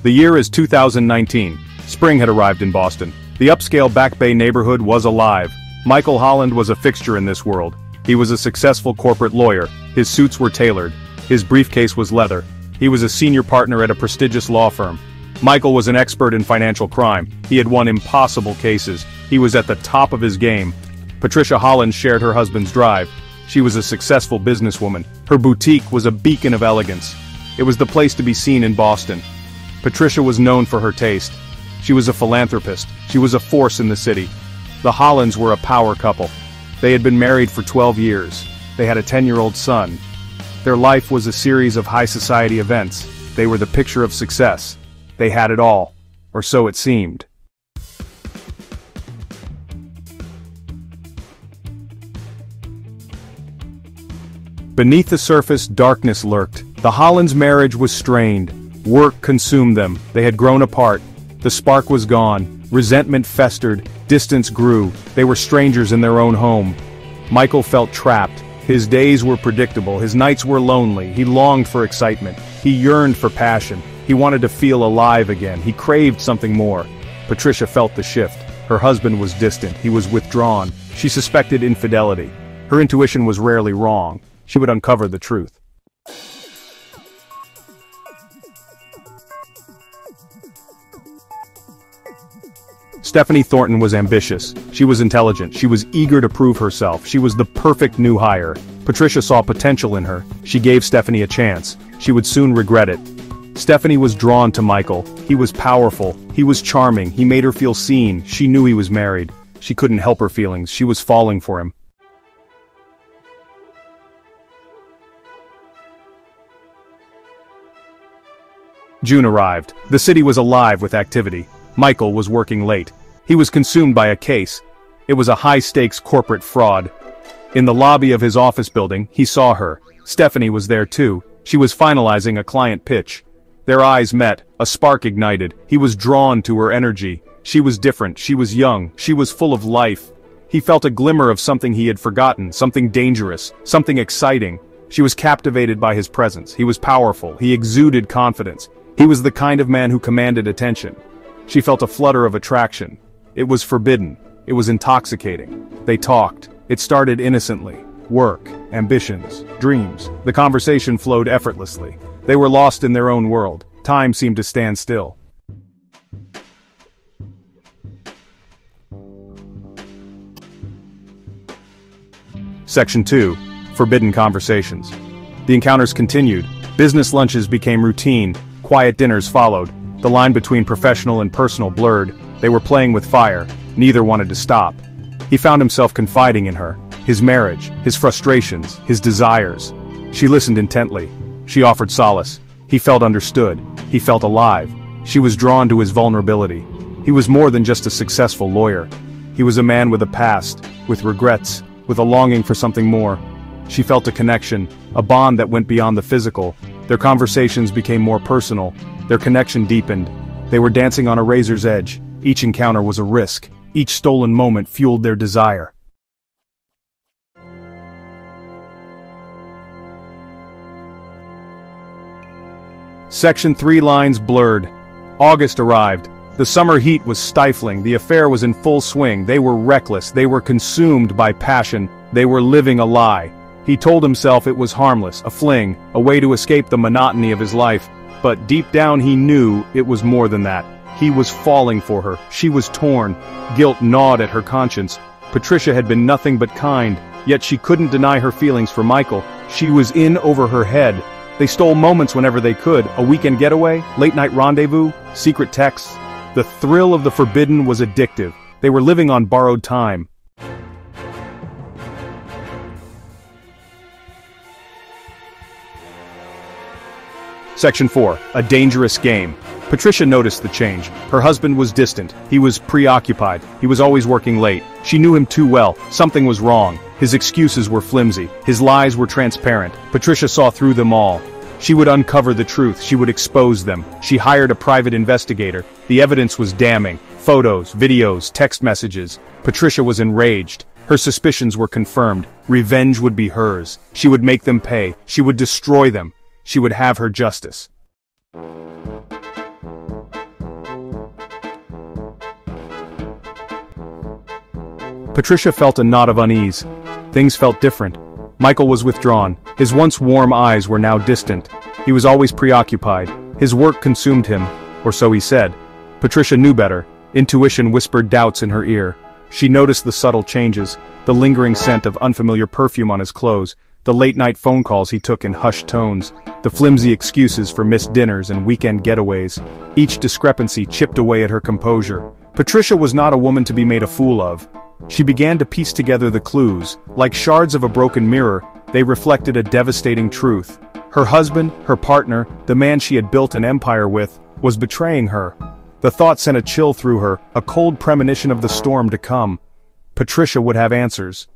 The year is 2019. Spring had arrived in Boston. The upscale Back Bay neighborhood was alive. Michael Holland was a fixture in this world. He was a successful corporate lawyer. His suits were tailored. His briefcase was leather. He was a senior partner at a prestigious law firm. Michael was an expert in financial crime. He had won impossible cases. He was at the top of his game. Patricia Holland shared her husband's drive. She was a successful businesswoman. Her boutique was a beacon of elegance. It was the place to be seen in Boston. Patricia was known for her taste. She was a philanthropist. She was a force in the city. The Hollands were a power couple. They had been married for 12 years. They had a 10-year-old son. Their life was a series of high society events. They were the picture of success. They had it all. Or so it seemed. Beneath the surface, darkness lurked. The Hollands' marriage was strained. Work consumed them. They had grown apart. The spark was gone. Resentment festered. Distance grew. They were strangers in their own home. Michael felt trapped. His days were predictable. His nights were lonely. He longed for excitement. He yearned for passion. He wanted to feel alive again. He craved something more. Patricia felt the shift. Her husband was distant. He was withdrawn. She suspected infidelity. Her intuition was rarely wrong. She would uncover the truth. Stephanie Thornton was ambitious. She was intelligent. She was eager to prove herself. She was the perfect new hire. Patricia saw potential in her. She gave Stephanie a chance. She would soon regret it. Stephanie was drawn to Michael. He was powerful. He was charming. He made her feel seen. She knew he was married. She couldn't help her feelings. She was falling for him. June arrived. The city was alive with activity. Michael was working late. He was consumed by a case. It was a high-stakes corporate fraud. In the lobby of his office building, he saw her. Stephanie was there too. She was finalizing a client pitch. Their eyes met. A spark ignited. He was drawn to her energy. She was different. She was young. She was full of life. He felt a glimmer of something he had forgotten, something dangerous, something exciting. She was captivated by his presence. He was powerful. He exuded confidence. He was the kind of man who commanded attention. She felt a flutter of attraction. It was forbidden. It was intoxicating. They talked. It started innocently. Work, ambitions, dreams. The conversation flowed effortlessly. They were lost in their own world. Time seemed to stand still. Section 2. Forbidden Conversations. The encounters continued. Business lunches became routine. Quiet dinners followed. The line between professional and personal blurred. They were playing with fire. Neither wanted to stop. He found himself confiding in her. His marriage, his frustrations, his desires. She listened intently. She offered solace. He felt understood. He felt alive. She was drawn to his vulnerability. He was more than just a successful lawyer. He was a man with a past, with regrets, with a longing for something more. She felt a connection, a bond that went beyond the physical. Their conversations became more personal. Their connection deepened. They were dancing on a razor's edge. Each encounter was a risk. Each stolen moment fueled their desire. Section 3 lines blurred. August arrived. The summer heat was stifling. The affair was in full swing. They were reckless. They were consumed by passion. They were living a lie. He told himself it was harmless, a fling, a way to escape the monotony of his life. But deep down he knew it was more than that. He was falling for her. She was torn. Guilt gnawed at her conscience. Patricia had been nothing but kind, yet she couldn't deny her feelings for Michael. She was in over her head. They stole moments whenever they could. A weekend getaway, late-night rendezvous, secret texts. The thrill of the forbidden was addictive. They were living on borrowed time. Section 4. A dangerous game. Patricia noticed the change. Her husband was distant. He was preoccupied. He was always working late. She knew him too well. Something was wrong. His excuses were flimsy. His lies were transparent. Patricia saw through them all. She would uncover the truth. She would expose them. She hired a private investigator. The evidence was damning. Photos, videos, text messages. Patricia was enraged. Her suspicions were confirmed. Revenge would be hers. She would make them pay. She would destroy them. She would have her justice. Patricia felt a knot of unease. Things felt different. Michael was withdrawn. His once warm eyes were now distant. He was always preoccupied. His work consumed him, or so he said. Patricia knew better. Intuition whispered doubts in her ear. She noticed the subtle changes, the lingering scent of unfamiliar perfume on his clothes, the late-night phone calls he took in hushed tones, the flimsy excuses for missed dinners and weekend getaways. Each discrepancy chipped away at her composure. Patricia was not a woman to be made a fool of. She began to piece together the clues. Like shards of a broken mirror, they reflected a devastating truth. Her husband, her partner, the man she had built an empire with, was betraying her. The thought sent a chill through her, a cold premonition of the storm to come. Patricia would have answers.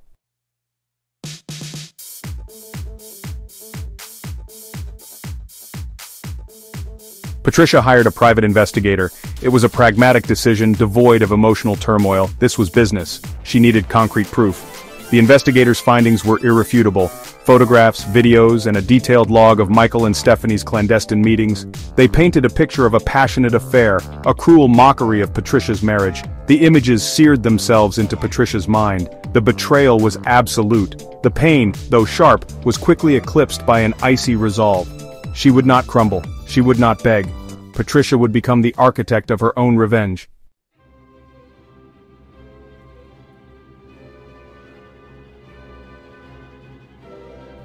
Patricia hired a private investigator. It was a pragmatic decision, devoid of emotional turmoil. This was business. She needed concrete proof. The investigator's findings were irrefutable. Photographs, videos, and a detailed log of Michael and Stephanie's clandestine meetings. They painted a picture of a passionate affair, a cruel mockery of Patricia's marriage. The images seared themselves into Patricia's mind. The betrayal was absolute. The pain, though sharp, was quickly eclipsed by an icy resolve. She would not crumble. She would not beg. Patricia would become the architect of her own revenge.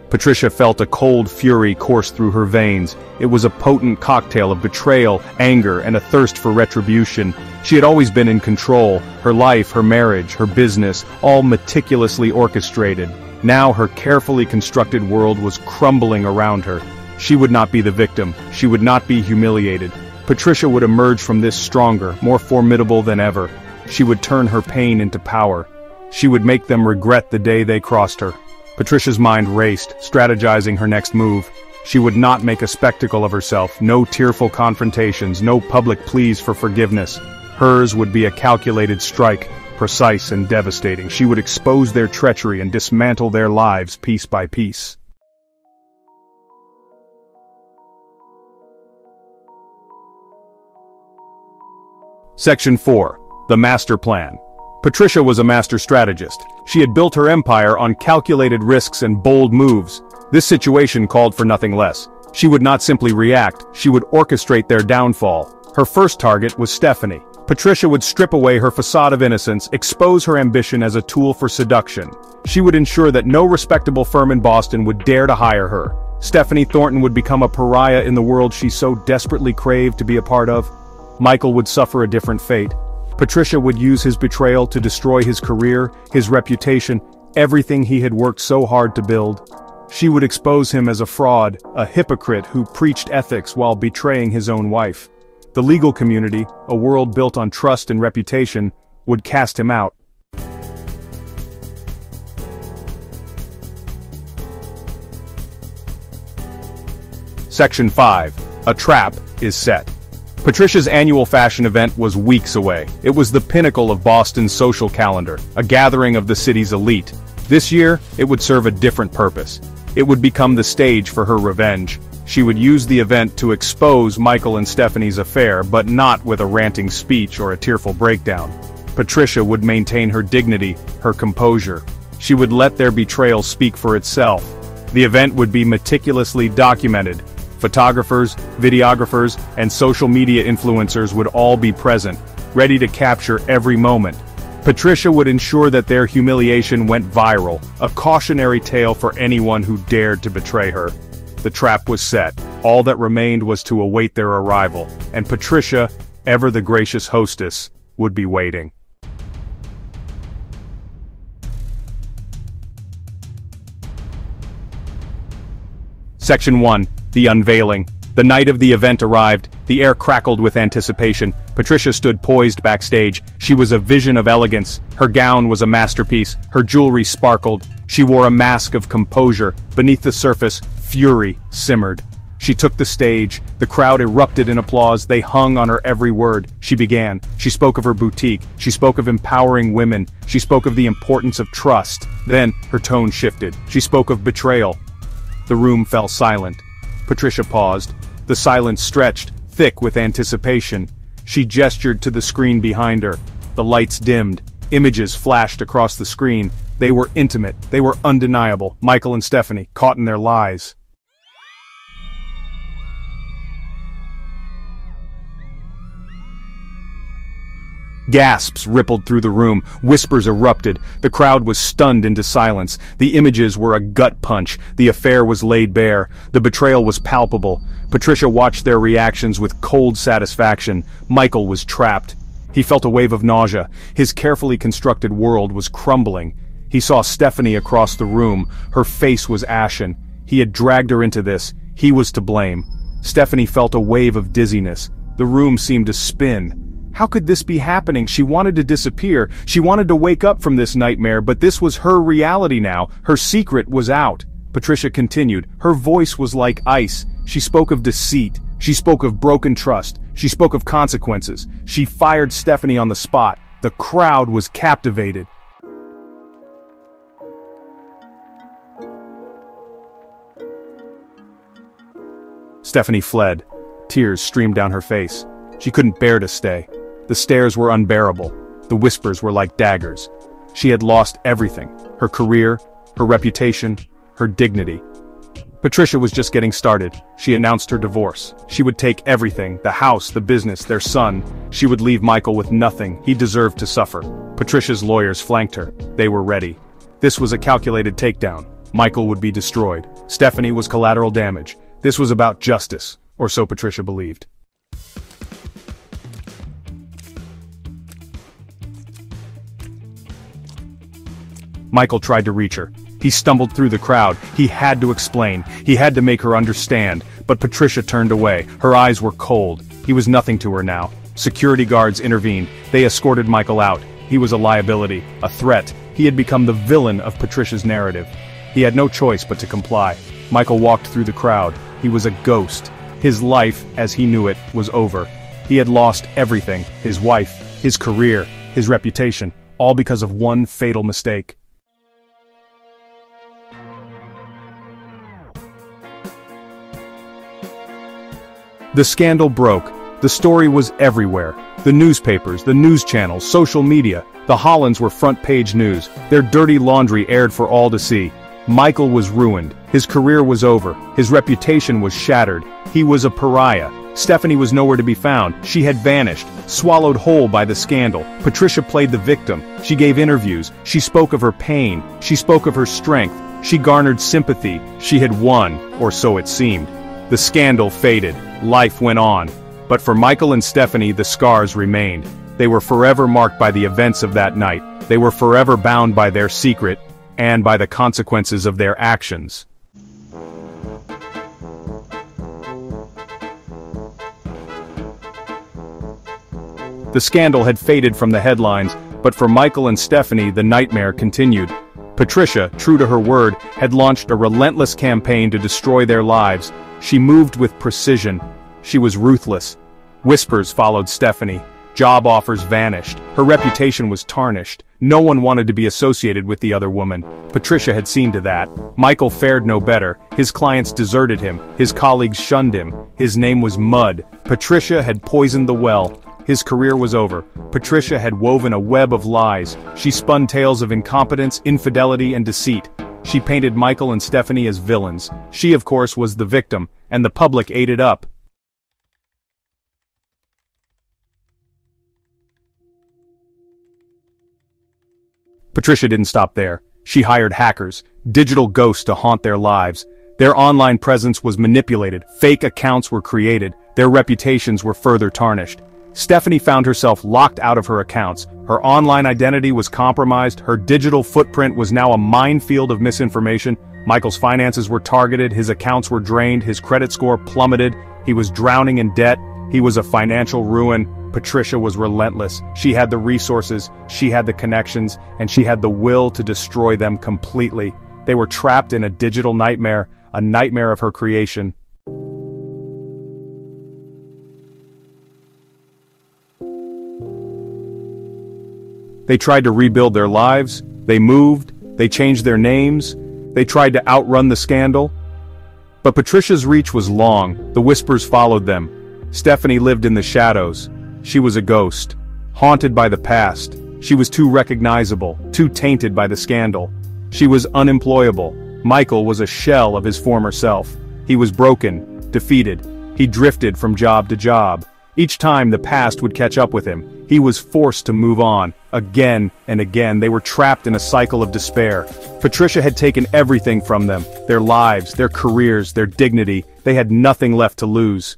Patricia felt a cold fury course through her veins. It was a potent cocktail of betrayal, anger, and a thirst for retribution. She had always been in control. Her life, her marriage, her business, all meticulously orchestrated. Now her carefully constructed world was crumbling around her. She would not be the victim. She would not be humiliated. Patricia would emerge from this stronger, more formidable than ever. She would turn her pain into power. She would make them regret the day they crossed her. Patricia's mind raced, strategizing her next move. She would not make a spectacle of herself, no tearful confrontations, no public pleas for forgiveness. Hers would be a calculated strike, precise and devastating. She would expose their treachery and dismantle their lives piece by piece. Section 4. The Master Plan. Patricia was a master strategist. She had built her empire on calculated risks and bold moves. This situation called for nothing less. She would not simply react, she would orchestrate their downfall. Her first target was Stephanie. Patricia would strip away her facade of innocence, expose her ambition as a tool for seduction. She would ensure that no respectable firm in Boston would dare to hire her. Stephanie Thornton would become a pariah in the world she so desperately craved to be a part of. Michael would suffer a different fate. Patricia would use his betrayal to destroy his career, his reputation, everything he had worked so hard to build. She would expose him as a fraud, a hypocrite who preached ethics while betraying his own wife. The legal community, a world built on trust and reputation, would cast him out. Section 5. A trap is set. Patricia's annual fashion event was weeks away. It was the pinnacle of Boston's social calendar, a gathering of the city's elite. This year, it would serve a different purpose. It would become the stage for her revenge. She would use the event to expose Michael and Stephanie's affair, but not with a ranting speech or a tearful breakdown. Patricia would maintain her dignity, her composure. She would let their betrayal speak for itself. The event would be meticulously documented. Photographers, videographers, and social media influencers would all be present, ready to capture every moment. Patricia would ensure that their humiliation went viral, a cautionary tale for anyone who dared to betray her. The trap was set. All that remained was to await their arrival, and Patricia, ever the gracious hostess, would be waiting. Section 1. The Unveiling. The night of the event arrived. The air crackled with anticipation. Patricia stood poised backstage. She was a vision of elegance. Her gown was a masterpiece. Her jewelry sparkled. She wore a mask of composure. Beneath the surface, fury simmered. She took the stage. The crowd erupted in applause. They hung on her every word. She began. She spoke of her boutique. She spoke of empowering women. She spoke of the importance of trust. Then, her tone shifted. She spoke of betrayal. The room fell silent. Patricia paused. The silence stretched, thick with anticipation. She gestured to the screen behind her. The lights dimmed. Images flashed across the screen. They were intimate, they were undeniable. Michael and Stephanie, caught in their lies. Gasps rippled through the room, whispers erupted, the crowd was stunned into silence. The images were a gut punch, the affair was laid bare, the betrayal was palpable. Patricia watched their reactions with cold satisfaction. Michael was trapped. He felt a wave of nausea. His carefully constructed world was crumbling. He saw Stephanie across the room. Her face was ashen. He had dragged her into this. He was to blame. Stephanie felt a wave of dizziness. The room seemed to spin. How could this be happening? She wanted to disappear. She wanted to wake up from this nightmare, but this was her reality now. Her secret was out. Patricia continued. Her voice was like ice. She spoke of deceit. She spoke of broken trust. She spoke of consequences. She fired Stephanie on the spot. The crowd was captivated. Stephanie fled. Tears streamed down her face. She couldn't bear to stay. The stares were unbearable. The whispers were like daggers. She had lost everything. Her career, her reputation, her dignity. Patricia was just getting started. She announced her divorce. She would take everything, the house, the business, their son. She would leave Michael with nothing. He deserved to suffer. Patricia's lawyers flanked her. They were ready. This was a calculated takedown. Michael would be destroyed. Stephanie was collateral damage. This was about justice, or so Patricia believed. Michael tried to reach her. He stumbled through the crowd. He had to explain. He had to make her understand. But Patricia turned away. Her eyes were cold. He was nothing to her now. Security guards intervened. They escorted Michael out. He was a liability, a threat. He had become the villain of Patricia's narrative. He had no choice but to comply. Michael walked through the crowd. He was a ghost. His life, as he knew it, was over. He had lost everything. His wife, his career, his reputation, all because of one fatal mistake. The scandal broke. The story was everywhere. The newspapers, the news channels, social media. The Hollands were front-page news. Their dirty laundry aired for all to see. Michael was ruined. His career was over. His reputation was shattered. He was a pariah. Stephanie was nowhere to be found. She had vanished, swallowed whole by the scandal. Patricia played the victim. She gave interviews. She spoke of her pain. She spoke of her strength. She garnered sympathy. She had won, or so it seemed. The scandal faded. Life went on. But for Michael and Stephanie, the scars remained. They were forever marked by the events of that night. They were forever bound by their secret, and by the consequences of their actions. The scandal had faded from the headlines, but for Michael and Stephanie, the nightmare continued. Patricia, true to her word, had launched a relentless campaign to destroy their lives. She moved with precision. She was ruthless. Whispers followed Stephanie. Job offers vanished. Her reputation was tarnished. No one wanted to be associated with the other woman. Patricia had seen to that. Michael fared no better. His clients deserted him. His colleagues shunned him. His name was mud. Patricia had poisoned the well. His career was over. Patricia had woven a web of lies. She spun tales of incompetence, infidelity, and deceit. She painted Michael and Stephanie as villains. She, of course, was the victim, and the public ate it up. Patricia didn't stop there. She hired hackers, digital ghosts to haunt their lives. Their online presence was manipulated, fake accounts were created, their reputations were further tarnished. Stephanie found herself locked out of her accounts. Her online identity was compromised, her digital footprint was now a minefield of misinformation. Michael's finances were targeted, his accounts were drained, his credit score plummeted, he was drowning in debt, he was a financial ruin. Patricia was relentless. She had the resources, she had the connections, and she had the will to destroy them completely. They were trapped in a digital nightmare, a nightmare of her creation. They tried to rebuild their lives, they moved, they changed their names, they tried to outrun the scandal. But Patricia's reach was long, the whispers followed them. Stephanie lived in the shadows. She was a ghost, haunted by the past, She was too recognizable, too tainted by the scandal. She was unemployable. Michael was a shell of his former self. He was broken, defeated. He drifted from job to job. Each time the past would catch up with him, he was forced to move on. Again and again, they were trapped in a cycle of despair. Patricia had taken everything from them, their lives, their careers, their dignity. They had nothing left to lose.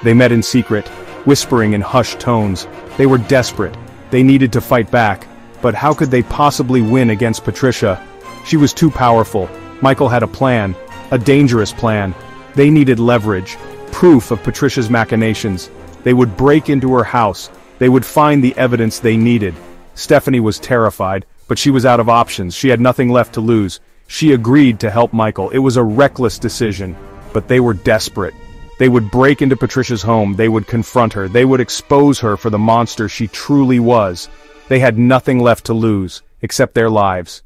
They met in secret, whispering in hushed tones. They were desperate. They needed to fight back. But how could they possibly win against Patricia? She was too powerful. Michael had a plan, a dangerous plan. They needed leverage, proof of Patricia's machinations. They would break into her house. They would find the evidence they needed. Stephanie was terrified, but she was out of options. She had nothing left to lose. She agreed to help Michael. It was a reckless decision, but they were desperate. They would break into Patricia's home. They would confront her. They would expose her for the monster she truly was. They had nothing left to lose, except their lives.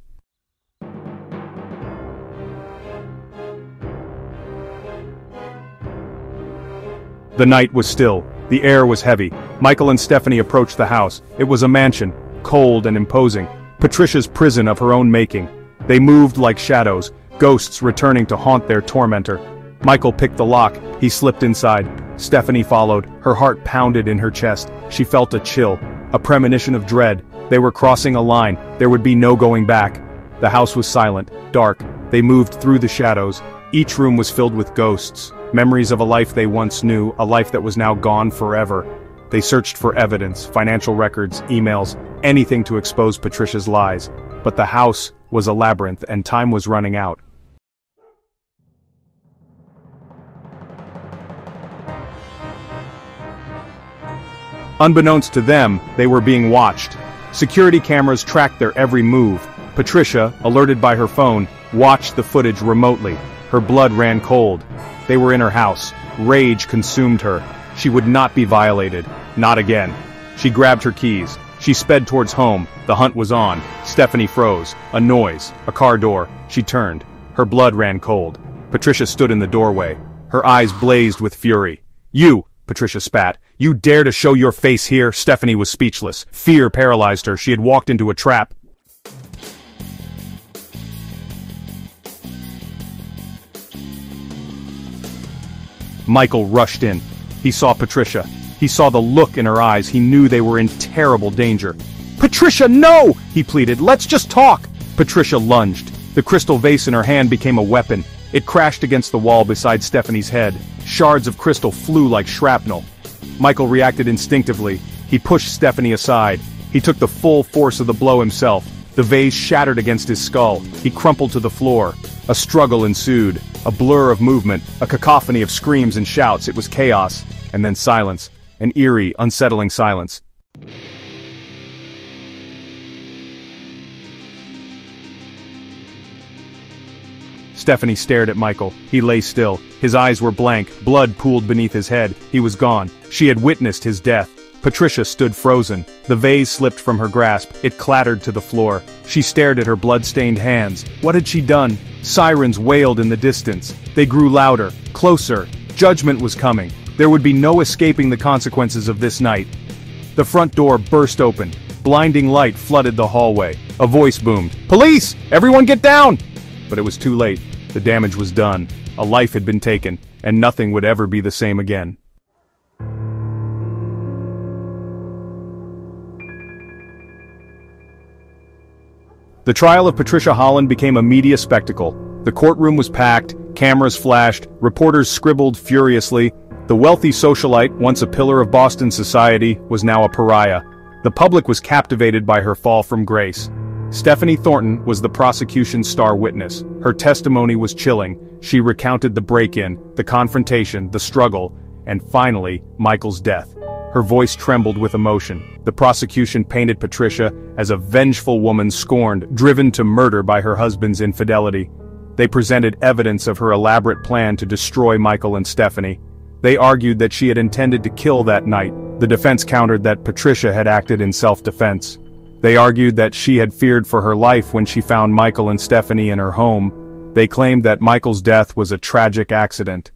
The night was still. The air was heavy. Michael and Stephanie approached the house. It was a mansion, cold and imposing. Patricia's prison of her own making. They moved like shadows, ghosts returning to haunt their tormentor. Michael picked the lock. He slipped inside. Stephanie followed. Her heart pounded in her chest. She felt a chill, a premonition of dread. They were crossing a line. There would be no going back. The house was silent, dark. They moved through the shadows. Each room was filled with ghosts, memories of a life they once knew, a life that was now gone forever. They searched for evidence, financial records, emails, anything to expose Patricia's lies. But the house was a labyrinth, and time was running out. Unbeknownst to them, they were being watched. Security cameras tracked their every move. Patricia, alerted by her phone, watched the footage remotely. Her blood ran cold. They were in her house. Rage consumed her. She would not be violated. Not again. She grabbed her keys. She sped towards home. The hunt was on. Stephanie froze. A noise. A car door. She turned. Her blood ran cold. Patricia stood in the doorway. Her eyes blazed with fury. "You!" Patricia spat. "You dare to show your face here?" Stephanie was speechless. Fear paralyzed her. She had walked into a trap. Michael rushed in. He saw Patricia. He saw the look in her eyes. He knew they were in terrible danger. "Patricia, no!" he pleaded. "Let's just talk!" Patricia lunged. The crystal vase in her hand became a weapon. It crashed against the wall beside Stephanie's head. Shards of crystal flew like shrapnel. Michael reacted instinctively. He pushed Stephanie aside. He took the full force of the blow himself. The vase shattered against his skull. He crumpled to the floor. A struggle ensued. A blur of movement, a cacophony of screams and shouts. It was chaos. And then silence. An eerie, unsettling silence. Stephanie stared at Michael. He lay still. His eyes were blank. Blood pooled beneath his head. He was gone. She had witnessed his death. Patricia stood frozen. The vase slipped from her grasp. It clattered to the floor. She stared at her blood-stained hands. What had she done? Sirens wailed in the distance. They grew louder, closer. Judgment was coming. There would be no escaping the consequences of this night. The front door burst open. Blinding light flooded the hallway. A voice boomed. "Police! Everyone get down!" But it was too late. The damage was done. A life had been taken, and nothing would ever be the same again. The trial of Patricia Holland became a media spectacle. The courtroom was packed, cameras flashed, reporters scribbled furiously. The wealthy socialite, once a pillar of Boston society, was now a pariah. The public was captivated by her fall from grace. Stephanie Thornton was the prosecution's star witness. Her testimony was chilling. She recounted the break-in, the confrontation, the struggle, and finally, Michael's death. Her voice trembled with emotion. The prosecution painted Patricia as a vengeful woman scorned, driven to murder by her husband's infidelity. They presented evidence of her elaborate plan to destroy Michael and Stephanie. They argued that she had intended to kill that night. The defense countered that Patricia had acted in self-defense. They argued that she had feared for her life when she found Michael and Stephanie in her home. They claimed that Michael's death was a tragic accident.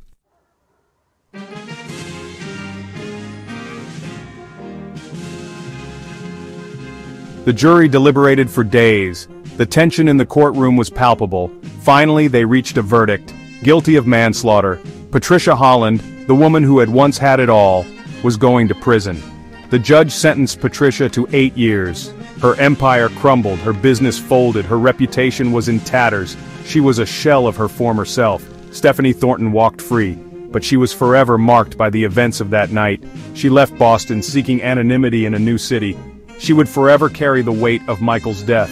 The jury deliberated for days. The tension in the courtroom was palpable. Finally, they reached a verdict. Guilty of manslaughter. Patricia Holland, the woman who had once had it all, was going to prison. The judge sentenced Patricia to 8 years. Her empire crumbled, her business folded, her reputation was in tatters. She was a shell of her former self. Stephanie Thornton walked free, but she was forever marked by the events of that night. She left Boston seeking anonymity in a new city. She would forever carry the weight of Michael's death.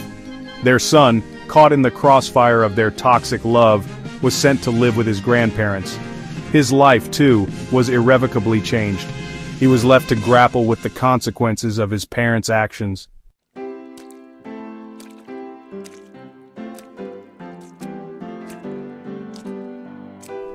Their son, caught in the crossfire of their toxic love, was sent to live with his grandparents. His life, too, was irrevocably changed. He was left to grapple with the consequences of his parents' actions.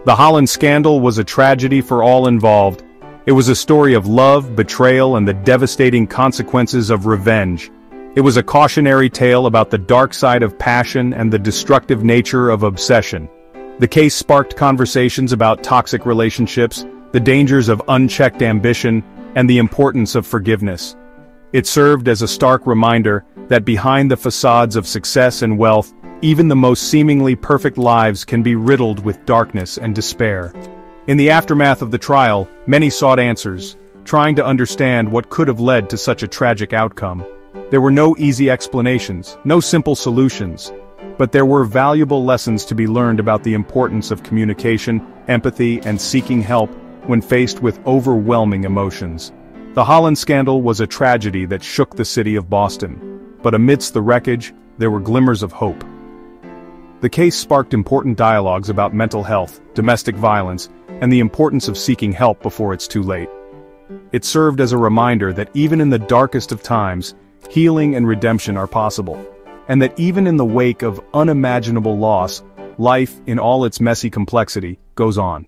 The Holland scandal was a tragedy for all involved. It was a story of love, betrayal, and the devastating consequences of revenge. It was a cautionary tale about the dark side of passion and the destructive nature of obsession. The case sparked conversations about toxic relationships, the dangers of unchecked ambition, and the importance of forgiveness. It served as a stark reminder that behind the facades of success and wealth, even the most seemingly perfect lives can be riddled with darkness and despair. In the aftermath of the trial, many sought answers, trying to understand what could have led to such a tragic outcome. There were no easy explanations, no simple solutions, but there were valuable lessons to be learned about the importance of communication, empathy, and seeking help when faced with overwhelming emotions. The Holland scandal was a tragedy that shook the city of Boston, but amidst the wreckage, there were glimmers of hope. The case sparked important dialogues about mental health, domestic violence, and the importance of seeking help before it's too late. It served as a reminder that even in the darkest of times, healing and redemption are possible, and that even in the wake of unimaginable loss, life, in all its messy complexity, goes on.